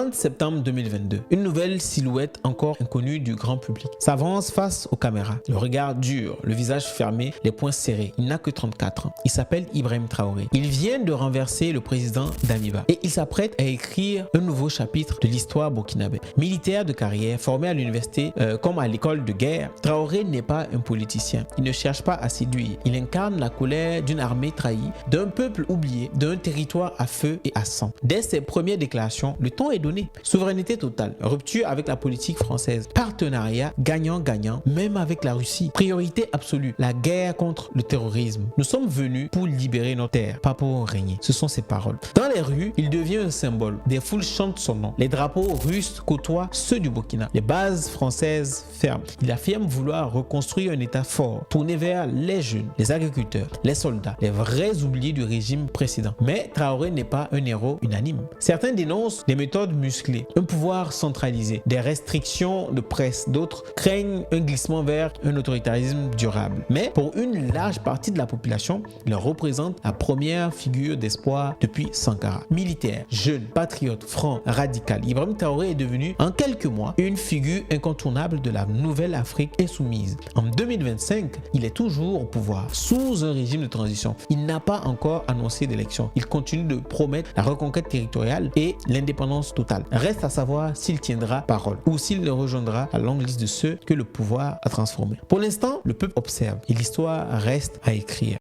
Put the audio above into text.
30 septembre 2022, une nouvelle silhouette encore inconnue du grand public s'avance face aux caméras. Le regard dur, le visage fermé, les poings serrés. Il n'a que 34 ans. Il s'appelle Ibrahim Traoré. Il vient de renverser le président Damiba et il s'apprête à écrire un nouveau chapitre de l'histoire burkinabé. Militaire de carrière, formé à l'université comme à l'école de guerre, Traoré n'est pas un politicien. Il ne cherche pas à séduire. Il incarne la colère d'une armée trahie, d'un peuple oublié, d'un territoire à feu et à sang. Dès ses premières déclarations, le ton est donné. Souveraineté totale, rupture avec la politique française, partenariat gagnant-gagnant, même avec la Russie. Priorité absolue, la guerre contre le terrorisme. Nous sommes venus pour libérer nos terres, pas pour régner. Ce sont ses paroles. Dans les rues, il devient un symbole. Des foules chantent son nom. Les drapeaux russes côtoient ceux du Burkina. Les bases françaises ferment. Il affirme vouloir reconstruire un État fort, tourné vers les jeunes, les agriculteurs, les soldats, les vrais oubliés du régime précédent. Mais Traoré n'est pas un héros unanime. Certains dénoncent des méthodes musclées, un pouvoir centralisé, des restrictions de presse. D'autres craignent un glissement vers un autoritarisme durable. Mais pour une large partie de la population, il représente la première figure d'espoir depuis Sankara. Militaire, jeune, patriote, franc, radical, Ibrahim Traoré est devenu en quelques mois une figure incontournable de la nouvelle Afrique insoumise. En 2025, il est toujours au pouvoir, sous un régime de transition. Il n'a pas encore annoncé d'élection. Il continue de promettre la reconquête territoriale et l'indépendance totale. Reste à savoir s'il tiendra parole ou s'il rejoindra la longue liste de ceux que le pouvoir a transformés. Pour l'instant, le peuple observe et l'histoire reste à écrire.